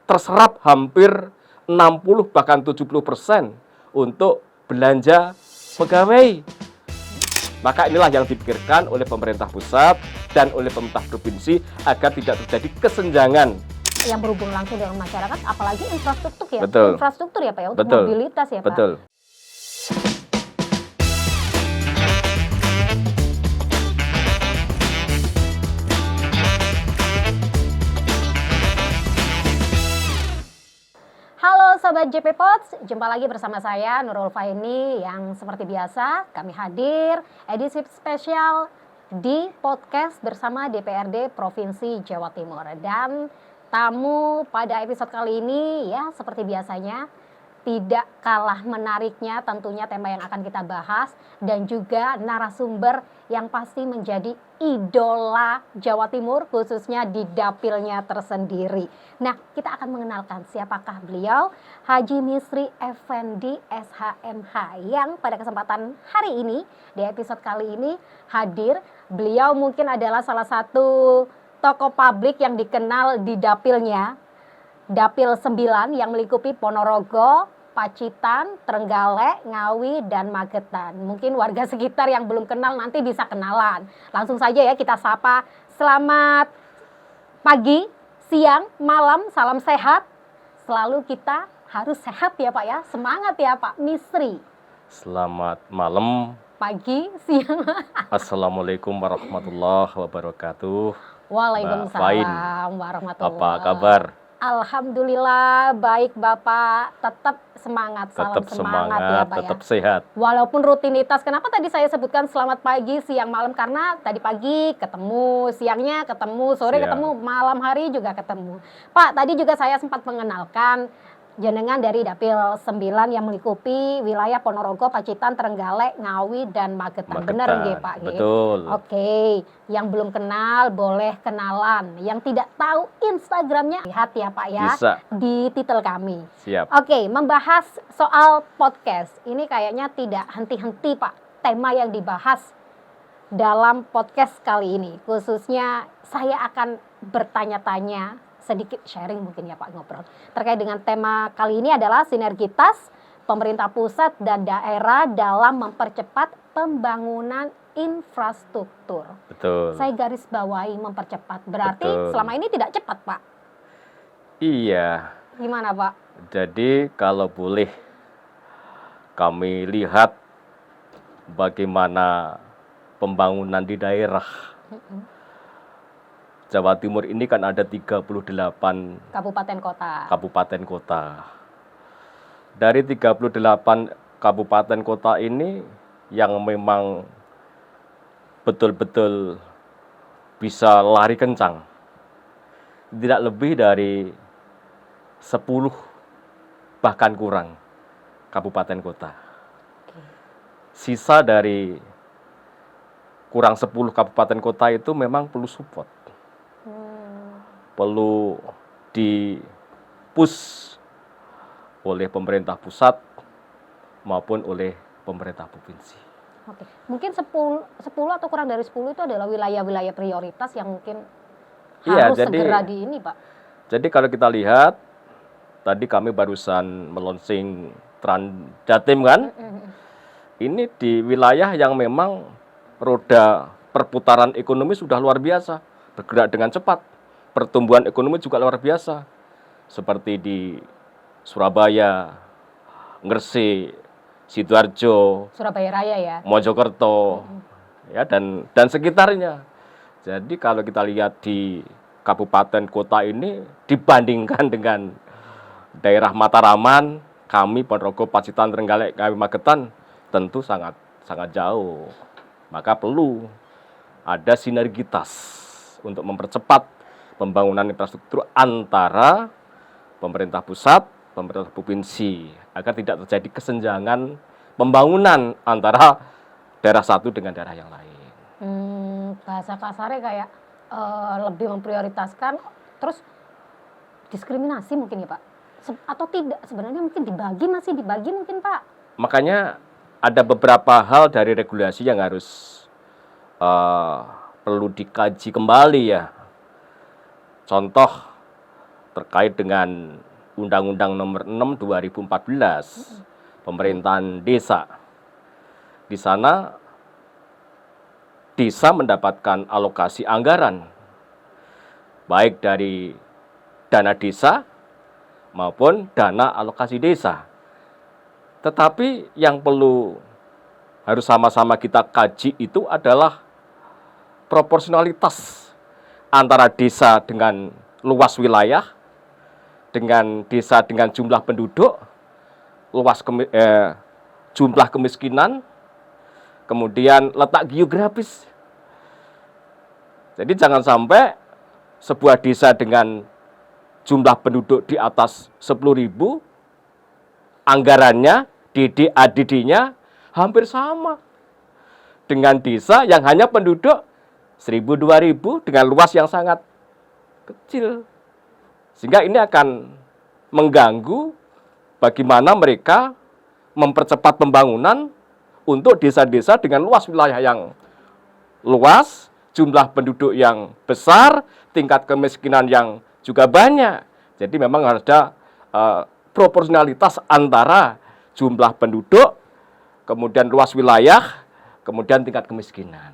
terserap hampir 60 bahkan 70% untuk belanja pegawai. Maka inilah yang dipikirkan oleh pemerintah pusat dan oleh pemerintah provinsi agar tidak terjadi kesenjangan yang berhubung langsung dengan masyarakat, apalagi infrastruktur ya. Betul. Infrastruktur ya Pak ya, untuk Betul. mobilitas ya Pak. Betul. Halo Sobat JP Pods, jumpa lagi bersama saya Nurul Faini yang seperti biasa kami hadir edisi spesial di podcast bersama DPRD Provinsi Jawa Timur. Dan tamu pada episode kali ini ya seperti biasanya tidak kalah menariknya tentunya tema yang akan kita bahas dan juga narasumber yang pasti menjadi idola Jawa Timur khususnya di dapilnya tersendiri. Nah, kita akan mengenalkan siapakah beliau, Haji Misri Effendi SHMH yang pada kesempatan hari ini di episode kali ini hadir. Beliau mungkin adalah salah satu tokoh publik yang dikenal di dapilnya, Dapil 9 yang melingkupi Ponorogo, Pacitan, Trenggalek, Ngawi, dan Magetan. Mungkin warga sekitar yang belum kenal nanti bisa kenalan. Langsung saja ya kita sapa. Selamat pagi, siang, malam, salam sehat. Selalu kita harus sehat ya Pak ya. Semangat ya Pak Misri. Selamat malam. Pagi, siang. Assalamualaikum warahmatullahi wabarakatuh. Waalaikumsalam warahmatullahi. Apa kabar? Alhamdulillah baik Bapak, tetap semangat, salam Tetap semangat ya Pak tetap ya. sehat. Walaupun rutinitas, kenapa tadi saya sebutkan selamat pagi, siang, malam, karena tadi pagi ketemu, siangnya ketemu, sore ketemu, malam hari juga ketemu. Pak, tadi juga saya sempat mengenalkan jenengan dari Dapil 9 yang melingkupi wilayah Ponorogo, Pacitan, Trenggalek, Ngawi, dan Magetan. Benar nggih Pak? Betul. Oke, yang belum kenal boleh kenalan. Yang tidak tahu Instagramnya lihat ya Pak ya. Bisa. Di titel kami. Siap. Oke, membahas soal podcast. Ini kayaknya tidak henti-henti Pak. Tema yang dibahas dalam podcast kali ini. Khususnya saya akan bertanya-tanya, sedikit sharing mungkin ya Pak, ngobrol terkait dengan tema kali ini adalah sinergitas pemerintah pusat dan daerah dalam mempercepat pembangunan infrastruktur. Betul. Saya garis bawahi mempercepat, berarti Betul. selama ini tidak cepat Pak. Iya. Gimana Pak? Jadi kalau boleh kami lihat bagaimana pembangunan di daerah. Jawa Timur ini kan ada 38 Kabupaten kota. kabupaten kota. Dari 38 kabupaten kota ini yang memang betul-betul bisa lari kencang, tidak lebih dari 10 bahkan kurang kabupaten kota. Sisa dari kurang 10 kabupaten kota itu memang perlu support. Perlu di-push oleh pemerintah pusat maupun oleh pemerintah provinsi. Oke. Mungkin 10 atau kurang dari 10 itu adalah wilayah-wilayah prioritas yang mungkin harus segera di ini Pak. Jadi kalau kita lihat, tadi kami barusan melonsing Trans Jatim kan, ini di wilayah yang memang roda perputaran ekonomi sudah luar biasa, bergerak dengan cepat. Pertumbuhan ekonomi juga luar biasa, seperti di Surabaya, Gresik, Sidoarjo, Surabaya Raya ya, Mojokerto, ya dan sekitarnya. Jadi kalau kita lihat di kabupaten kota ini dibandingkan dengan daerah Mataraman, kami Ponorogo, Pacitan, Trenggalek, Ngawi, Magetan tentu sangat jauh. Maka perlu ada sinergitas untuk mempercepat pembangunan infrastruktur antara pemerintah pusat, pemerintah provinsi, agar tidak terjadi kesenjangan pembangunan antara daerah satu dengan daerah yang lain. Bahasa kasarnya kayak lebih memprioritaskan, terus diskriminasi mungkin ya Pak? Atau tidak, sebenarnya mungkin masih dibagi mungkin Pak? Makanya ada beberapa hal dari regulasi yang harus perlu dikaji kembali ya. Contoh terkait dengan Undang-Undang Nomor 6 2014 pemerintahan desa. Di sana desa mendapatkan alokasi anggaran baik dari dana desa maupun dana alokasi desa. Tetapi yang perlu harus sama-sama kita kaji itu adalah proporsionalitas antara desa dengan luas wilayah, dengan desa dengan jumlah penduduk, jumlah kemiskinan, kemudian letak geografis. Jadi jangan sampai sebuah desa dengan jumlah penduduk di atas 10.000, anggarannya, DD-ADD-nya hampir sama dengan desa yang hanya penduduk 1.000-2.000 dengan luas yang sangat kecil. Sehingga ini akan mengganggu bagaimana mereka mempercepat pembangunan untuk desa-desa dengan luas wilayah yang luas, jumlah penduduk yang besar, tingkat kemiskinan yang juga banyak. Jadi memang harus ada proporsionalitas antara jumlah penduduk, kemudian luas wilayah, kemudian tingkat kemiskinan.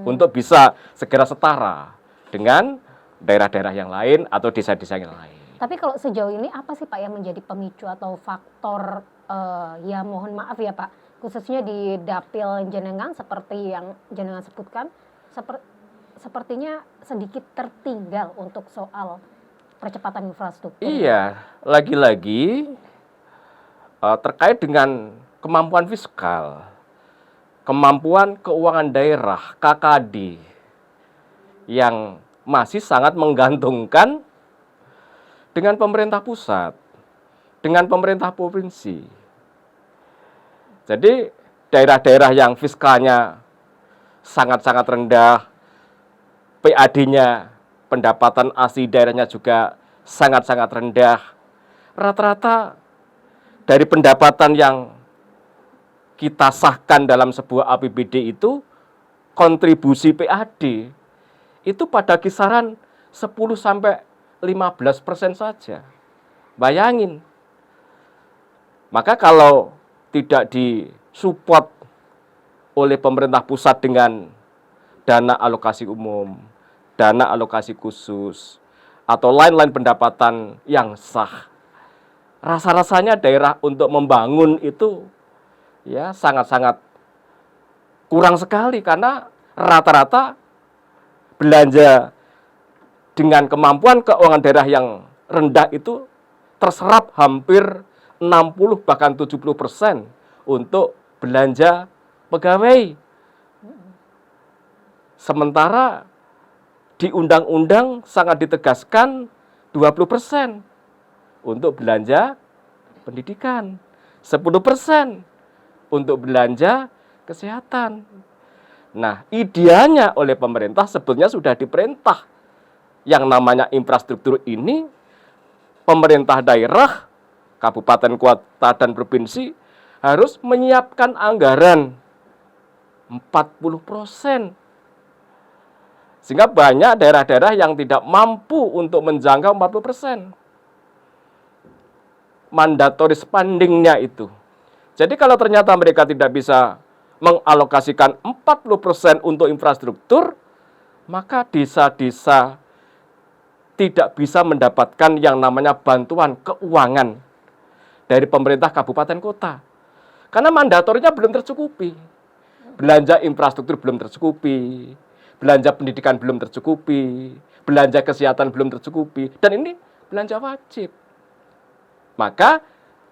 Untuk bisa segera setara dengan daerah-daerah yang lain atau desa-desa yang lain. Tapi kalau sejauh ini apa sih Pak yang menjadi pemicu atau faktor, ya mohon maaf ya Pak, khususnya di dapil jenengan seperti yang jenengan sebutkan, sepertinya sedikit tertinggal untuk soal percepatan infrastruktur. Iya, lagi-lagi terkait dengan kemampuan fiskal, kemampuan keuangan daerah, KKD, yang masih sangat menggantungkan dengan pemerintah pusat, dengan pemerintah provinsi. Jadi daerah-daerah yang fiskalnya sangat-sangat rendah, PAD-nya, pendapatan asli daerahnya juga sangat-sangat rendah. Rata-rata dari pendapatan yang kita sahkan dalam sebuah APBD itu, kontribusi PAD itu pada kisaran 10-15% saja. Bayangin. Maka kalau tidak disupport oleh pemerintah pusat dengan dana alokasi umum, dana alokasi khusus, atau lain-lain pendapatan yang sah, rasa-rasanya daerah untuk membangun itu ya sangat-sangat kurang sekali, karena rata-rata belanja dengan kemampuan keuangan daerah yang rendah itu terserap hampir 60 bahkan 70% untuk belanja pegawai. Sementara di undang-undang sangat ditegaskan 20% untuk belanja pendidikan, 10% untuk belanja kesehatan. Nah, idealnya oleh pemerintah sebetulnya sudah diperintah yang namanya infrastruktur ini, pemerintah daerah, kabupaten, kota, dan provinsi harus menyiapkan anggaran 40%. Sehingga banyak daerah-daerah yang tidak mampu untuk menjangkau 40%. Mandatory spending-nya itu. Jadi kalau ternyata mereka tidak bisa mengalokasikan 40% untuk infrastruktur, maka desa-desa tidak bisa mendapatkan yang namanya bantuan keuangan dari pemerintah kabupaten kota. Karena mandatorinya belum tercukupi. Belanja infrastruktur belum tercukupi, belanja pendidikan belum tercukupi, belanja kesehatan belum tercukupi, dan ini belanja wajib. Maka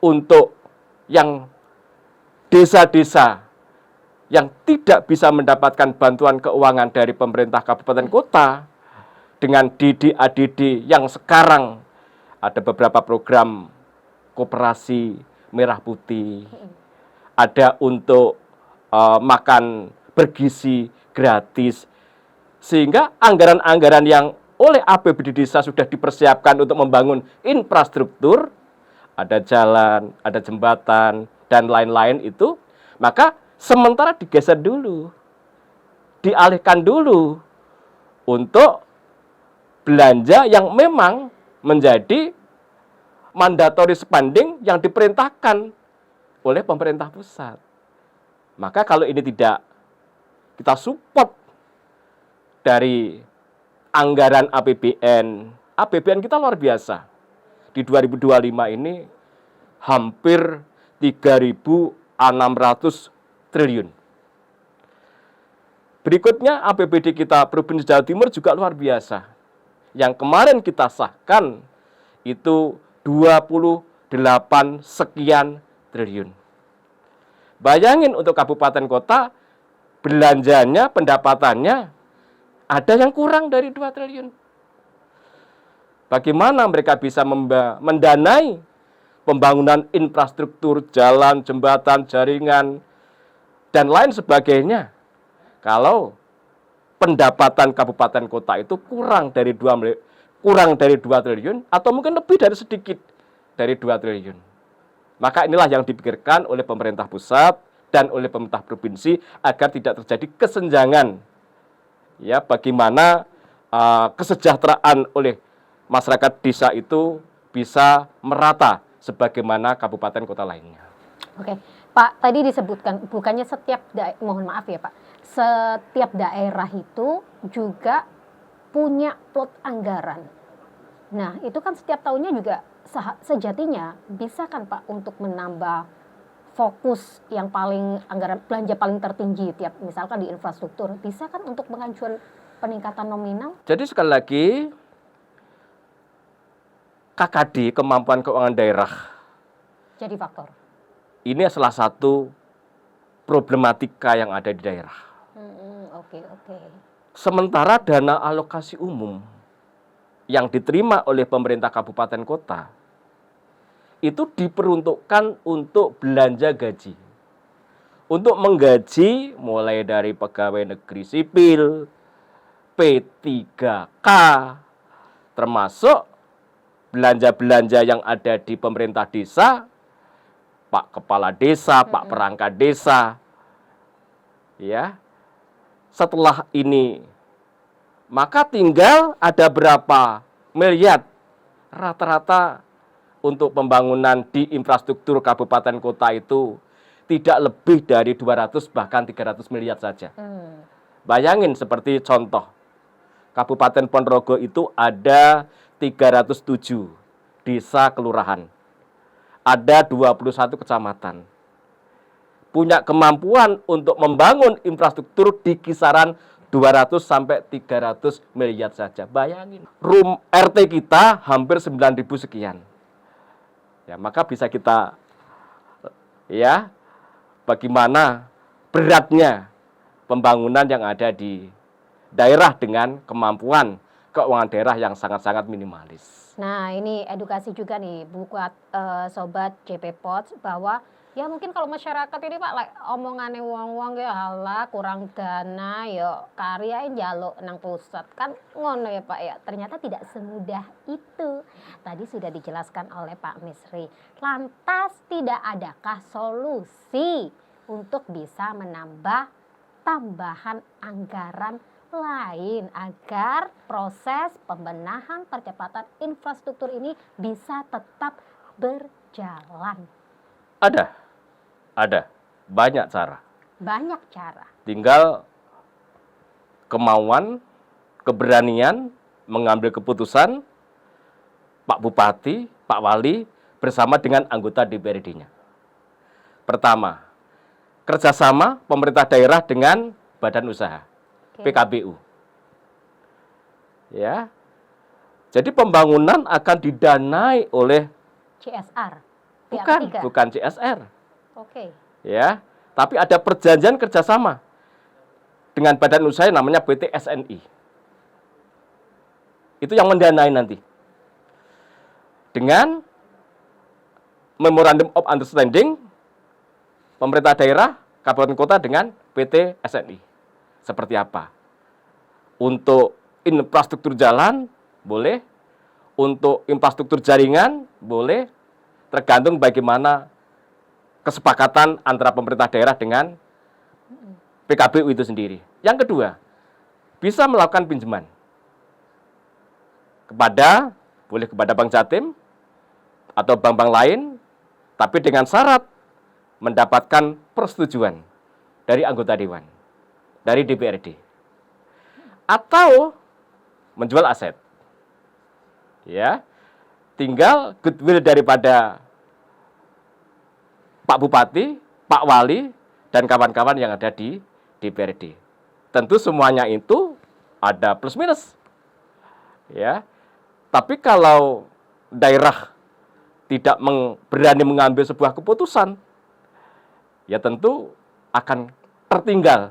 untuk yang desa-desa yang tidak bisa mendapatkan bantuan keuangan dari pemerintah kabupaten kota dengan DD-ADD yang sekarang ada beberapa program koperasi merah putih, ada untuk makan bergizi gratis, sehingga anggaran-anggaran yang oleh APBD desa sudah dipersiapkan untuk membangun infrastruktur, ada jalan, ada jembatan, dan lain-lain itu, maka sementara digeser dulu, dialihkan dulu untuk belanja yang memang menjadi mandatory spending yang diperintahkan oleh pemerintah pusat. Maka kalau ini tidak kita support dari anggaran APBN, APBN kita luar biasa. Di 2025 ini hampir 3.600 triliun. Berikutnya APBD kita Provinsi Jawa Timur juga luar biasa. Yang kemarin kita sahkan itu 28 sekian triliun. Bayangin untuk kabupaten kota belanjanya, pendapatannya ada yang kurang dari 2 triliun. Bagaimana mereka bisa mendanai pembangunan infrastruktur, jalan, jembatan, jaringan, dan lain sebagainya kalau pendapatan kabupaten kota itu kurang dari 2 triliun atau mungkin lebih dari sedikit dari 2 triliun. Maka inilah yang dipikirkan oleh pemerintah pusat dan oleh pemerintah provinsi agar tidak terjadi kesenjangan. Ya, bagaimana kesejahteraan oleh masyarakat desa itu bisa merata sebagaimana kabupaten kota lainnya. Oke, Pak, tadi disebutkan bukannya mohon maaf ya Pak, setiap daerah itu juga punya plot anggaran. Nah, itu kan setiap tahunnya juga sejatinya bisa kan Pak untuk menambah fokus yang paling anggaran belanja paling tertinggi tiap misalkan di infrastruktur, bisa kan untuk mengajukan peningkatan nominal? Jadi sekali lagi KKD, kemampuan keuangan daerah, Jadi faktor. ini salah satu problematika yang ada di daerah. Oke. Sementara dana alokasi umum yang diterima oleh pemerintah kabupaten kota itu diperuntukkan untuk belanja gaji. Untuk menggaji mulai dari pegawai negeri sipil, P3K, termasuk belanja-belanja yang ada di pemerintah desa, Pak Kepala Desa, Pak Perangkat Desa. Ya. Setelah ini maka tinggal ada berapa miliar rata-rata untuk pembangunan di infrastruktur kabupaten kota itu tidak lebih dari 200 bahkan 300 miliar saja. Bayangin seperti contoh, Kabupaten Ponorogo itu ada 307 desa kelurahan. Ada 21 kecamatan. Punya kemampuan untuk membangun infrastruktur di kisaran 200 sampai 300 miliar saja. Bayangin, RT kita hampir 9.000 sekian. Ya, maka bisa kita bagaimana beratnya pembangunan yang ada di daerah dengan kemampuan keuangan daerah yang sangat-sangat minimalis. Nah, ini edukasi juga nih buat sobat JP Pots bahwa ya mungkin kalau masyarakat ini Pak omongannya wong-wong ya halah kurang dana yo karyain jaluk nang pusat kan ngono ya Pak ya. Ternyata tidak semudah itu. Tadi sudah dijelaskan oleh Pak Misri. Lantas tidak adakah solusi untuk bisa menambah tambahan anggaran lain agar proses pembenahan percepatan infrastruktur ini bisa tetap berjalan? Ada banyak cara. Banyak cara. Tinggal kemauan, keberanian mengambil keputusan Pak Bupati, Pak Wali bersama dengan anggota DPRD-nya. Pertama, kerjasama pemerintah daerah dengan badan usaha, PKBU. Ya, jadi pembangunan akan didanai oleh CSR. bukan CSR. Oke. Ya, tapi ada perjanjian kerjasama dengan badan usaha namanya PT SNI. Itu yang mendanai nanti. Dengan Memorandum of Understanding pemerintah daerah, kabupaten kota dengan PT SNI. Seperti apa? Untuk infrastruktur jalan, boleh. Untuk infrastruktur jaringan, boleh. Tergantung bagaimana kesepakatan antara pemerintah daerah dengan PKBU itu sendiri. Yang kedua, bisa melakukan pinjaman kepada boleh kepada Bank Jatim atau bank-bank lain, tapi dengan syarat mendapatkan persetujuan dari anggota dewan, dari DPRD, atau menjual aset. Ya, tinggal goodwill daripada Pak Bupati, Pak Wali, dan kawan-kawan yang ada di DPRD. Tentu semuanya itu ada plus minus. Ya, tapi kalau daerah tidak berani mengambil sebuah keputusan, ya tentu akan tertinggal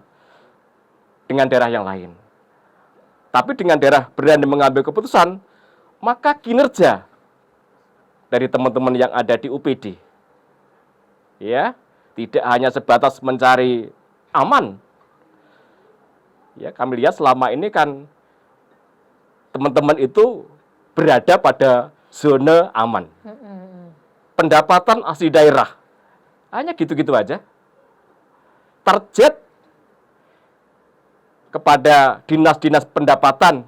dengan daerah yang lain. Tapi dengan daerah berani mengambil keputusan, maka kinerja dari teman-teman yang ada di UPD, ya, tidak hanya sebatas mencari aman. Ya, kami lihat selama ini kan teman-teman itu berada pada zona aman. Pendapatan asli daerah hanya gitu-gitu aja. Target kepada dinas-dinas pendapatan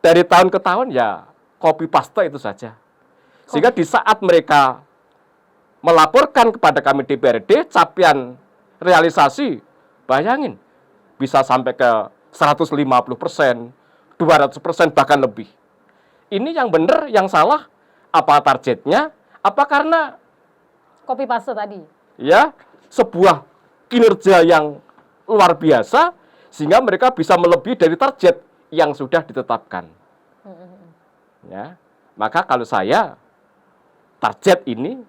dari tahun ke tahun ya copy paste itu saja. Sehingga di saat mereka melaporkan kepada kami DPRD capaian realisasi, bayangin bisa sampai ke 150%, 200% bahkan lebih. Ini yang benar, yang salah, apa targetnya, apa karena copy paste tadi? Ya, sebuah kinerja yang luar biasa, sehingga mereka bisa melebihi dari target yang sudah ditetapkan. Ya, maka kalau saya, target ini,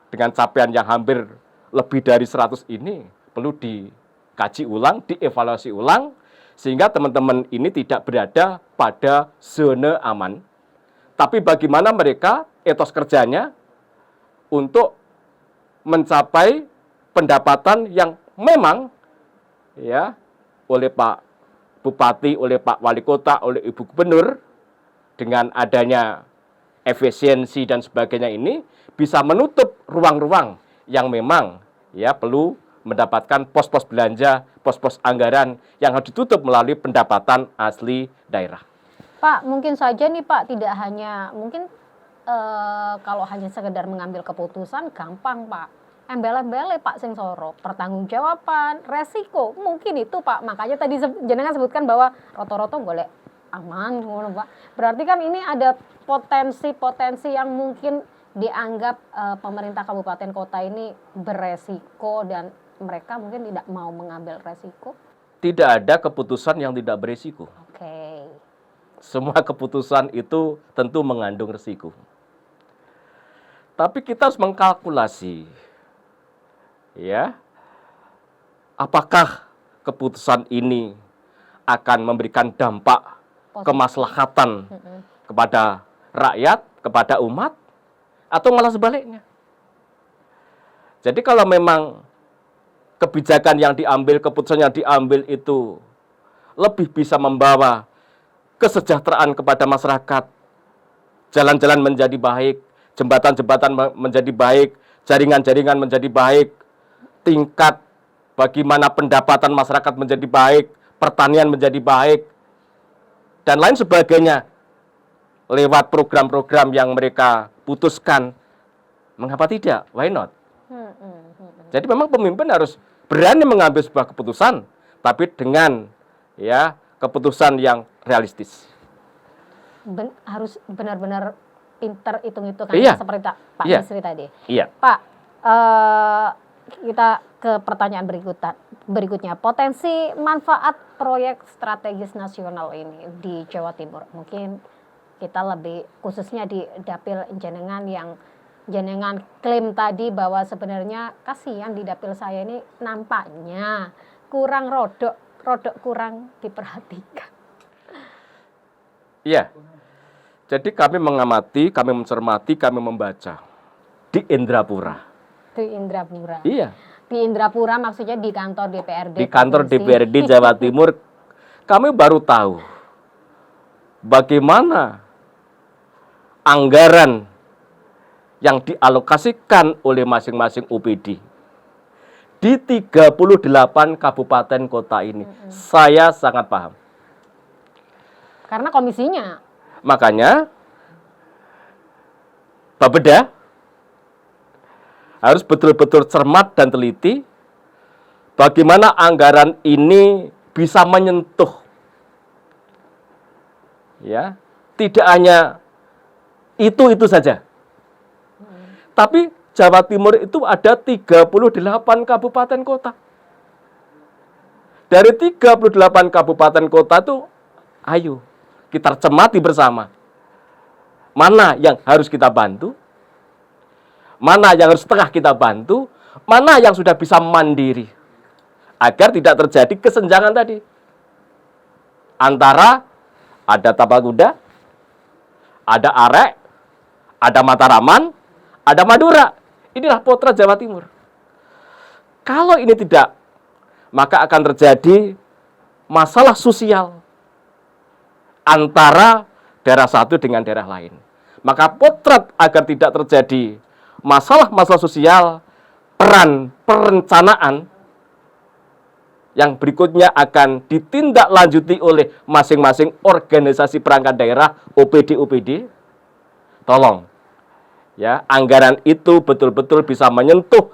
dengan capaian yang hampir lebih dari 100 ini, perlu dikaji ulang, dievaluasi ulang, sehingga teman-teman ini tidak berada pada zona aman. Tapi bagaimana mereka, etos kerjanya, untuk mencapai pendapatan yang memang ya oleh Pak Bupati, oleh Pak Wali Kota, oleh Ibu Gubernur, dengan adanya efisiensi dan sebagainya ini bisa menutup ruang-ruang yang memang ya perlu mendapatkan pos-pos belanja, pos-pos anggaran yang harus ditutup melalui pendapatan asli daerah. Pak, mungkin saja nih Pak, tidak hanya mungkin kalau hanya sekedar mengambil keputusan gampang Pak. Embel-embele Pak sing soro, pertanggungjawaban, resiko, mungkin itu Pak. Makanya tadi jenengan sebutkan bahwa roto-roto golek aman, ngono Pak. Berarti kan ini ada potensi-potensi yang mungkin dianggap pemerintah kabupaten kota ini beresiko dan mereka mungkin tidak mau mengambil resiko. Tidak ada keputusan yang tidak beresiko. Oke. Semua keputusan itu tentu mengandung resiko. Tapi kita harus mengkalkulasi, ya, apakah keputusan ini akan memberikan dampak kemaslahatan kepada rakyat, kepada umat, atau malah sebaliknya. Jadi kalau memang kebijakan yang diambil, keputusan yang diambil itu lebih bisa membawa kesejahteraan kepada masyarakat, jalan-jalan menjadi baik, jembatan-jembatan menjadi baik, jaringan-jaringan menjadi baik, tingkat bagaimana pendapatan masyarakat menjadi baik, pertanian menjadi baik, dan lain sebagainya, lewat program-program yang mereka putuskan, mengapa tidak? Why not? Jadi memang pemimpin harus berani mengambil sebuah keputusan, tapi dengan ya keputusan yang realistis. Harus benar-benar pinter hitung-hitungan seperti Pak Misri tadi. Iya. Pak, kita ke pertanyaan berikutnya. Potensi manfaat proyek strategis nasional ini di Jawa Timur. Mungkin kita lebih khususnya di dapil jenengan yang jenengan klaim tadi bahwa sebenarnya kasihan di dapil saya ini nampaknya kurang rodok kurang diperhatikan. Iya. Jadi kami mengamati, kami mencermati, kami membaca di Indrapura. Di Indrapura. Iya. Di Indrapura maksudnya di kantor DPRD. Di kantor DPRD Jawa Timur, kami baru tahu bagaimana anggaran yang dialokasikan oleh masing-masing UPD di 38 kabupaten kota ini. Saya sangat paham. Karena komisinya. Makanya Bapeda harus betul-betul cermat dan teliti bagaimana anggaran ini bisa menyentuh, ya, tidak hanya itu saja. Tapi Jawa Timur itu ada 38 kabupaten kota. Dari 38 kabupaten kota itu, ayo kita cermati bersama. Mana yang harus kita bantu, mana yang harus setengah kita bantu, mana yang sudah bisa mandiri. Agar tidak terjadi kesenjangan tadi. Antara ada Tapakuda, ada Arek, ada Mataraman, ada Madura. Inilah potret Jawa Timur. Kalau ini tidak, maka akan terjadi masalah sosial antara daerah satu dengan daerah lain. Maka potret agar tidak terjadi masalah-masalah sosial, peran perencanaan yang berikutnya akan ditindaklanjuti oleh masing-masing organisasi perangkat daerah, OPD. Tolong, ya, anggaran itu betul-betul bisa menyentuh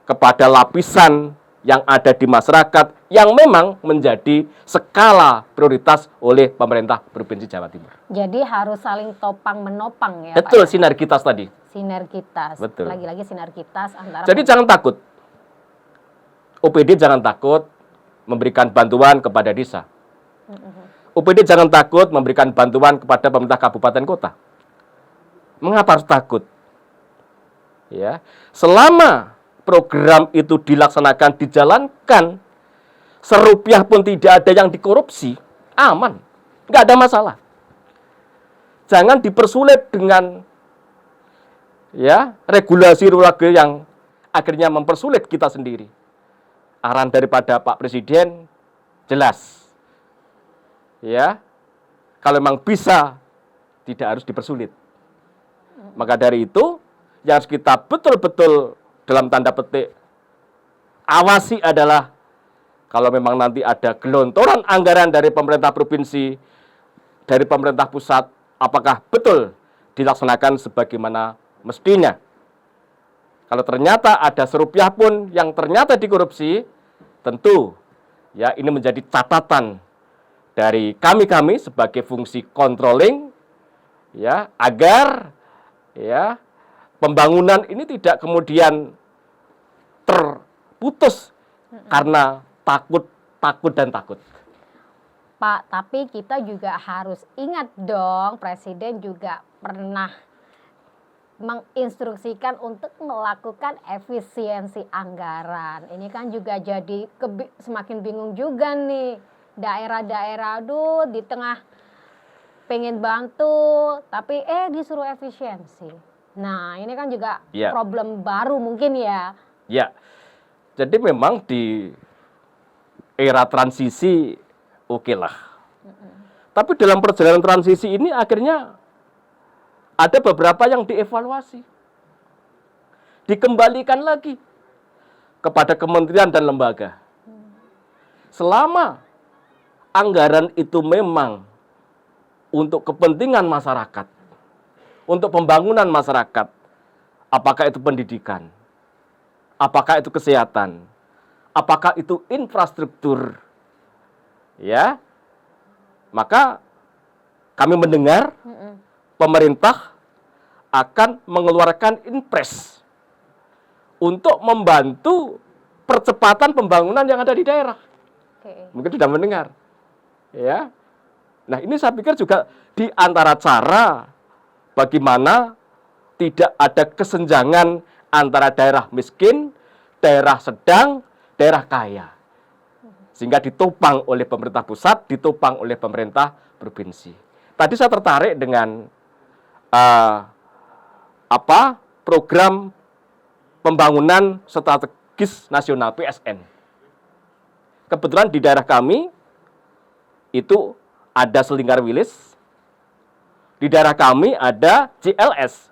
kepada lapisan yang ada di masyarakat yang memang menjadi skala prioritas oleh pemerintah Provinsi Jawa Timur. Jadi harus saling topang menopang ya, Betul, Pak, ya? sinergitas tadi. Sinergitas. Betul. Lagi-lagi sinergitas antara. Jadi jangan takut. OPD jangan takut memberikan bantuan kepada desa. OPD jangan takut memberikan bantuan kepada pemerintah kabupaten kota. Mengapa harus takut? Ya, selama program itu dilaksanakan, dijalankan, serupiah pun tidak ada yang dikorupsi, aman, nggak ada masalah. Jangan dipersulit dengan, ya, regulasi yang akhirnya mempersulit kita sendiri. Arahan daripada Pak Presiden jelas, ya, kalau memang bisa, tidak harus dipersulit. Maka dari itu, yang harus kita betul-betul dalam tanda petik awasi adalah kalau memang nanti ada gelontoran anggaran dari pemerintah provinsi, dari pemerintah pusat, apakah betul dilaksanakan sebagaimana mestinya. Kalau ternyata ada serupiah pun yang ternyata dikorupsi, tentu ya ini menjadi catatan dari kami sebagai fungsi controlling, ya, agar ya pembangunan ini tidak kemudian terputus karena takut. Pak, tapi kita juga harus ingat dong, Presiden juga pernah menginstruksikan untuk melakukan efisiensi anggaran. Ini kan juga jadi semakin bingung juga nih. Daerah-daerah, aduh, di tengah pengen bantu, tapi disuruh efisiensi. Nah, ini kan juga problem baru mungkin ya. Ya, jadi memang di era transisi oke lah. Tapi dalam perjalanan transisi ini akhirnya ada beberapa yang dievaluasi. Dikembalikan lagi kepada kementerian dan lembaga. Selama anggaran itu memang untuk kepentingan masyarakat, untuk pembangunan masyarakat, apakah itu pendidikan, apakah itu kesehatan, apakah itu infrastruktur, ya, maka kami mendengar pemerintah akan mengeluarkan impres untuk membantu percepatan pembangunan yang ada di daerah. Mungkin sudah mendengar, ya. Nah, ini saya pikir juga di antara cara bagaimana tidak ada kesenjangan antara daerah miskin, daerah sedang, daerah kaya. Sehingga ditopang oleh pemerintah pusat, ditopang oleh pemerintah provinsi. Tadi saya tertarik dengan program pembangunan strategis nasional PSN. Kebetulan di daerah kami itu ada Selingkar Wilis, di daerah kami ada JLS,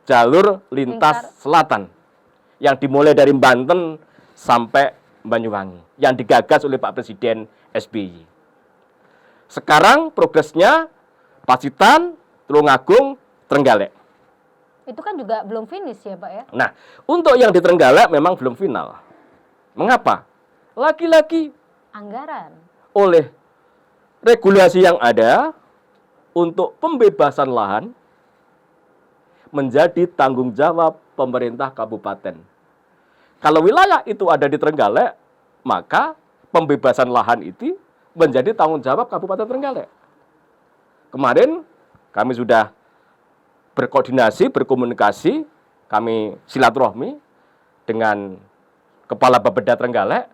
Jalur Lintas Selatan, yang dimulai dari Banten sampai Banyuwangi, yang digagas oleh Pak Presiden SBY. Sekarang progresnya Pacitan, Tulungagung, Trenggalek. Itu kan juga belum finish ya Pak ya? Nah, untuk yang di Trenggalek memang belum final. Mengapa? Lagi-lagi Anggaran. oleh regulasi yang ada untuk pembebasan lahan menjadi tanggung jawab pemerintah kabupaten. Kalau wilayah itu ada di Trenggalek, maka pembebasan lahan itu menjadi tanggung jawab Kabupaten Trenggalek. Kemarin kami sudah berkoordinasi, berkomunikasi, kami silaturahmi dengan Kepala Bapeda Trenggalek.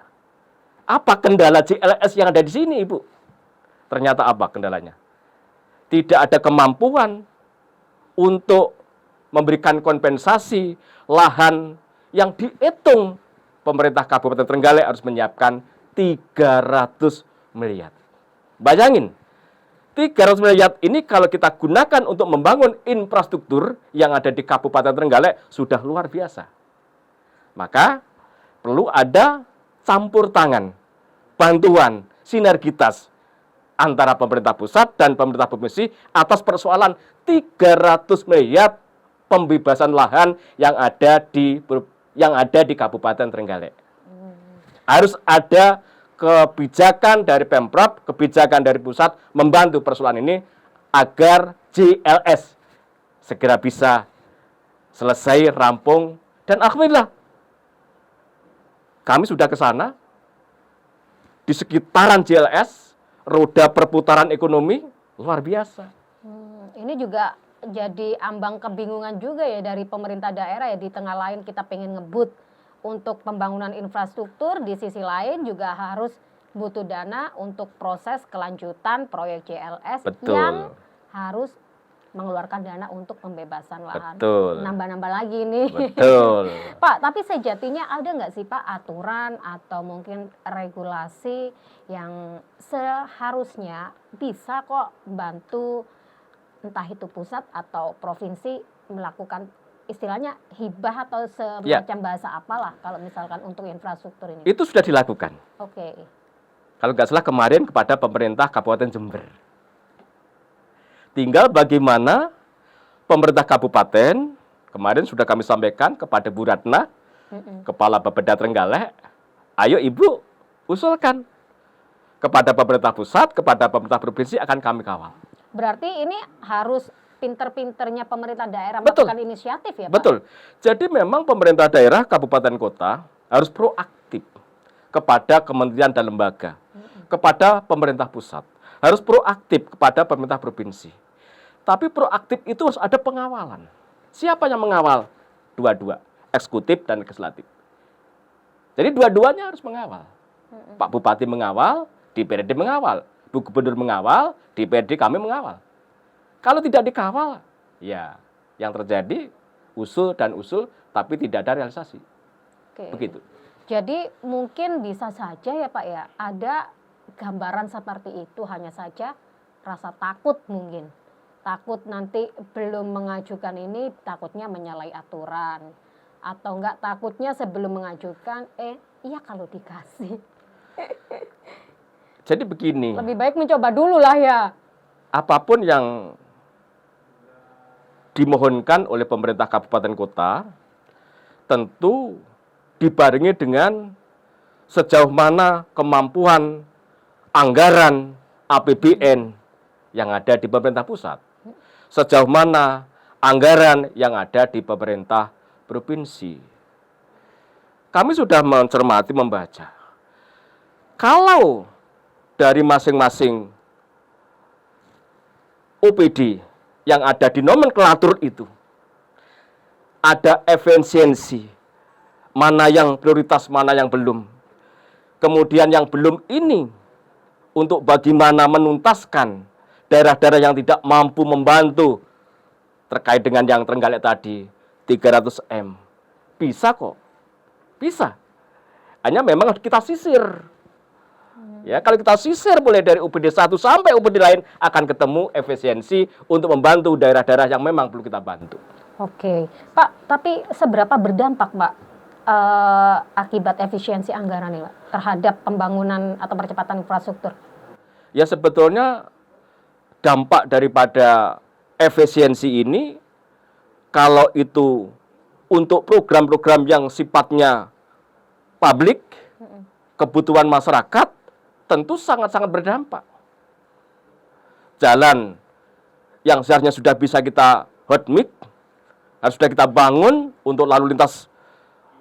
Apa kendala JLS yang ada di sini, Ibu? Ternyata apa kendalanya? Tidak ada kemampuan untuk memberikan kompensasi lahan yang dihitung pemerintah Kabupaten Trenggalek harus menyiapkan 300 miliar. Bayangin, 300 miliar ini kalau kita gunakan untuk membangun infrastruktur yang ada di Kabupaten Trenggalek sudah luar biasa. Maka perlu ada campur tangan, bantuan, sinergitas antara pemerintah pusat dan pemerintah provinsi atas persoalan 300 miliar pembebasan lahan yang ada di Kabupaten Trenggalek. Harus ada kebijakan dari Pemprov, kebijakan dari pusat membantu persoalan ini agar JLS segera bisa selesai, rampung, dan alhamdulillah kami sudah ke sana. Di sekitaran JLS, roda perputaran ekonomi luar biasa. Ini juga jadi ambang kebingungan juga ya dari pemerintah daerah ya, di tengah lain kita pengen ngebut untuk pembangunan infrastruktur, di sisi lain juga harus butuh dana untuk proses kelanjutan proyek JLS. Betul. Yang harus mengeluarkan dana untuk pembebasan lahan. Betul. Nambah-nambah lagi nih. Betul. Pak, tapi sejatinya ada nggak sih Pak aturan atau mungkin regulasi yang seharusnya bisa kok bantu entah itu pusat atau provinsi melakukan istilahnya hibah atau semacam bahasa apalah kalau misalkan untuk infrastruktur ini? Itu sudah dilakukan. Oke. Kalau nggak salah kemarin kepada pemerintah Kabupaten Jember. Tinggal bagaimana pemerintah kabupaten, kemarin sudah kami sampaikan kepada Bu Ratna, Kepala Bapeda Trenggalek, ayo Ibu usulkan kepada pemerintah pusat, kepada pemerintah provinsi akan kami kawal. Berarti ini harus pinter-pinternya pemerintah daerah Betul. melakukan inisiatif ya Pak? Betul. Jadi memang pemerintah daerah, kabupaten kota harus proaktif kepada kementerian dan lembaga, kepada pemerintah pusat. Harus proaktif kepada pemerintah provinsi. Tapi proaktif itu harus ada pengawalan. Siapa yang mengawal? Dua-dua, eksekutif dan legislatif. Jadi dua-duanya harus mengawal. Pak Bupati mengawal, DPRD mengawal. Bu Gubernur mengawal, DPRD kami mengawal. Kalau tidak dikawal, ya yang terjadi usul dan usul, tapi tidak ada realisasi. Oke. Begitu. Jadi mungkin bisa saja ya Pak ya, ada gambaran seperti itu, hanya saja rasa takut mungkin. Takut nanti belum mengajukan ini, takutnya menyalahi aturan. Atau enggak takutnya sebelum mengajukan, iya kalau dikasih. Jadi begini. Lebih baik mencoba dulu lah ya. Apapun yang dimohonkan oleh pemerintah kabupaten kota, tentu dibarengi dengan sejauh mana kemampuan anggaran APBN yang ada di pemerintah pusat. Sejauh mana anggaran yang ada di pemerintah provinsi. Kami sudah mencermati, membaca. Kalau dari masing-masing OPD yang ada di nomenklatur itu ada efisiensi, mana yang prioritas, mana yang belum. Kemudian yang belum ini untuk bagaimana menuntaskan daerah-daerah yang tidak mampu membantu terkait dengan yang Trenggalek tadi, 300 M. Bisa kok. Bisa. Hanya memang harus kita sisir. Ya, kalau kita sisir mulai dari UPD 1 sampai UPD lain akan ketemu efisiensi untuk membantu daerah-daerah yang memang perlu kita bantu. Oke, Pak, tapi seberapa berdampak, Pak, akibat efisiensi anggaran ini, Pak, terhadap pembangunan atau percepatan infrastruktur? Ya sebetulnya dampak daripada efisiensi ini kalau itu untuk program-program yang sifatnya publik, kebutuhan masyarakat, tentu sangat-sangat berdampak. Jalan yang seharusnya sudah bisa kita hot mix, harus sudah kita bangun untuk lalu lintas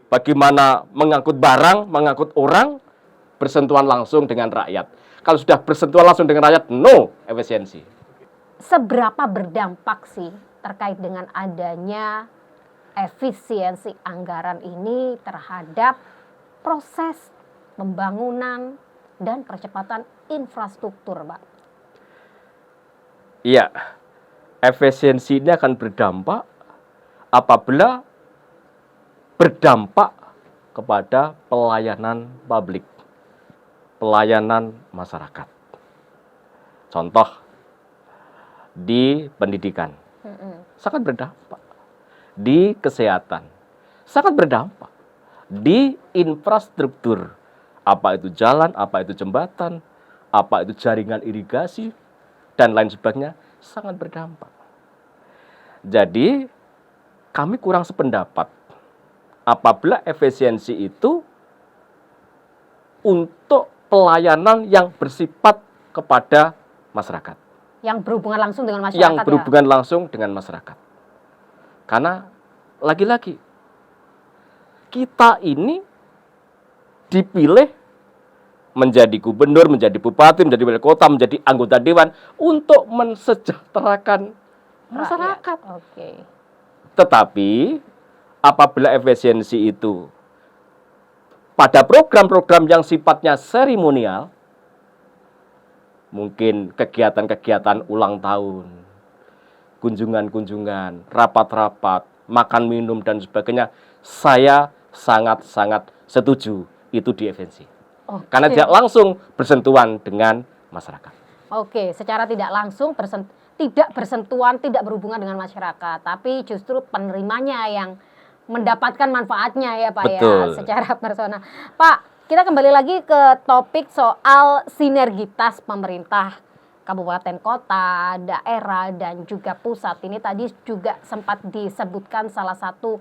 bagaimana mengangkut barang, mengangkut orang, bersentuhan langsung dengan rakyat. Kalau sudah bersentuhan langsung dengan rakyat, no efisiensi. Seberapa berdampak sih terkait dengan adanya efisiensi anggaran ini terhadap proses pembangunan dan percepatan infrastruktur, Pak? Iya, efisiensi ini akan berdampak apabila berdampak kepada pelayanan publik, pelayanan masyarakat. Contoh, di pendidikan, sangat berdampak. Di kesehatan, sangat berdampak. Di infrastruktur, apa itu jalan, apa itu jembatan, apa itu jaringan irigasi, dan lain sebagainya, sangat berdampak. Jadi, kami kurang sependapat apabila efisiensi itu untuk pelayanan yang bersifat kepada masyarakat. Yang berhubungan langsung dengan masyarakat. Yang berhubungan langsung dengan masyarakat. Karena, lagi-lagi, kita ini dipilih menjadi gubernur, menjadi bupati, menjadi wali kota, menjadi anggota dewan untuk mensejahterakan masyarakat. Oke. Tetapi apabila efisiensi itu pada program-program yang sifatnya seremonial, mungkin kegiatan-kegiatan ulang tahun, kunjungan-kunjungan, rapat-rapat, makan minum dan sebagainya, saya sangat-sangat setuju itu diefisiensi. Karena tidak langsung bersentuhan dengan masyarakat. Oke, secara tidak langsung tidak bersentuhan, tidak berhubungan dengan masyarakat, tapi justru penerimanya yang mendapatkan manfaatnya ya Pak. Betul. Ya, secara personal. Pak, kita kembali lagi ke topik soal sinergitas pemerintah kabupaten kota, daerah, dan juga pusat. Ini tadi juga sempat disebutkan salah satu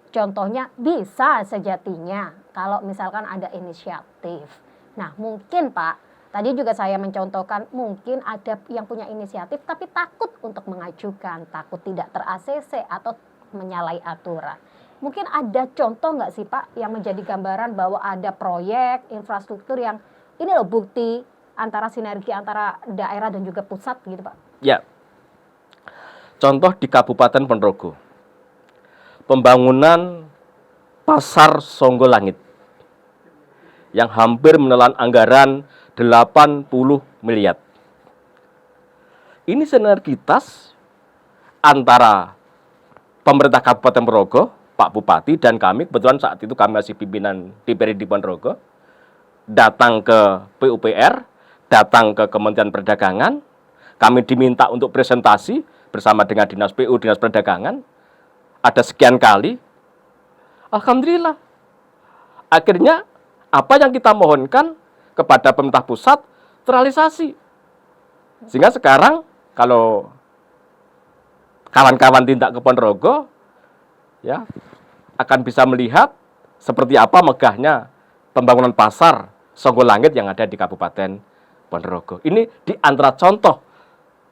contohnya bisa sejatinya kalau misalkan ada inisiatif. Nah, mungkin Pak, tadi juga saya mencontohkan mungkin ada yang punya inisiatif tapi takut untuk mengajukan, takut tidak ter-ACC atau menyalahi aturan. Mungkin ada contoh nggak sih Pak yang menjadi gambaran bahwa ada proyek infrastruktur yang ini loh bukti antara sinergi antara daerah dan juga pusat gitu Pak? Ya, contoh di Kabupaten Ponorogo. Pembangunan Pasar Songgolangit yang hampir menelan anggaran 80 miliar. Ini sinergitas antara pemerintah Kabupaten Ponorogo, Pak Bupati, dan kami, kebetulan saat itu kami masih pimpinan DPRD Ponorogo, datang ke PUPR, datang ke Kementerian Perdagangan, kami diminta untuk presentasi bersama dengan Dinas PU, Dinas Perdagangan, ada sekian kali, alhamdulillah. Akhirnya apa yang kita mohonkan kepada pemerintah pusat terrealisasi. Sehingga sekarang kalau kawan-kawan tindak ke Ponorogo, ya akan bisa melihat seperti apa megahnya pembangunan pasar Songgolangit yang ada di Kabupaten Ponorogo. Ini di antara contoh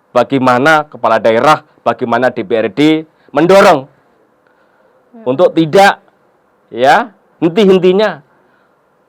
bagaimana kepala daerah, bagaimana DPRD mendorong untuk tidak ya henti-hentinya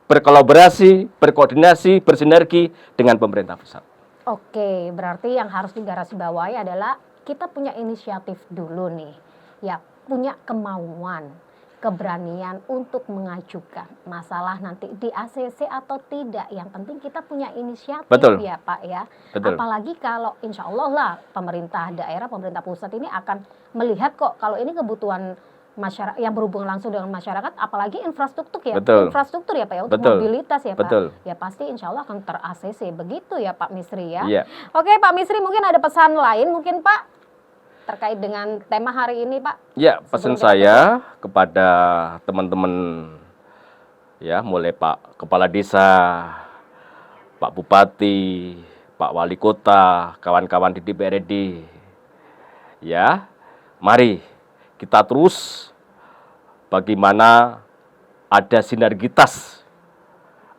berkolaborasi, berkoordinasi, bersinergi dengan pemerintah pusat. Oke, berarti yang harus digarisbawahi adalah kita punya inisiatif dulu nih, ya punya kemauan, keberanian untuk mengajukan masalah nanti di ACC atau tidak. Yang penting kita punya inisiatif. Betul. Ya Pak ya. Betul. Apalagi kalau insya Allah lah pemerintah daerah, pemerintah pusat ini akan melihat kok kalau ini kebutuhan masyarakat yang berhubungan langsung dengan masyarakat, apalagi infrastruktur ya. Betul. Infrastruktur ya Pak ya, untuk Betul. Mobilitas ya Pak. Betul. Ya pasti insya Allah akan ter-ACC. Begitu ya Pak Misri ya. Iya. Oke Pak Misri, mungkin ada pesan lain mungkin Pak terkait dengan tema hari ini Pak. Ya, pesan saya kepada teman-teman ya, mulai Pak Kepala Desa, Pak Bupati, Pak Wali Kota, kawan-kawan di DPRD. Ya, mari kita terus bagaimana ada sinergitas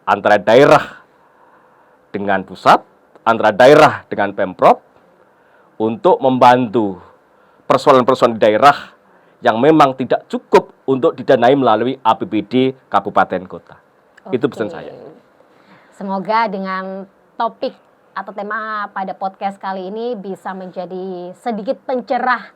antara daerah dengan pusat, antara daerah dengan Pemprov untuk membantu persoalan-persoalan di daerah yang memang tidak cukup untuk didanai melalui APBD kabupaten kota. Itu pesan saya. Semoga dengan topik atau tema pada podcast kali ini bisa menjadi sedikit pencerah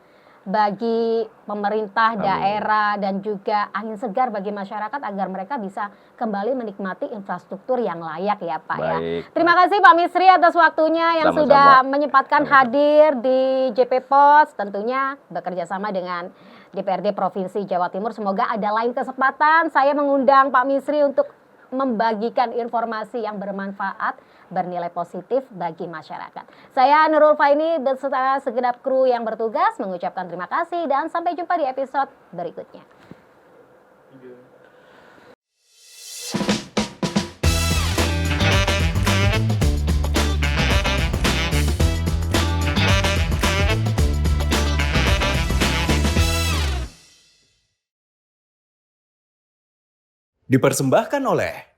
bagi pemerintah daerah dan juga angin segar bagi masyarakat agar mereka bisa kembali menikmati infrastruktur yang layak ya Pak. Baik. Ya. Terima kasih Pak Misri atas waktunya yang Sama-sama. sudah menyempatkan hadir di JP Pos, tentunya bekerja sama dengan DPRD Provinsi Jawa Timur. Semoga ada lain kesempatan saya mengundang Pak Misri untuk membagikan informasi yang bermanfaat, bernilai positif bagi masyarakat. Saya Nurul Faini beserta segenap kru yang bertugas mengucapkan terima kasih dan sampai jumpa di episode berikutnya. Dipersembahkan oleh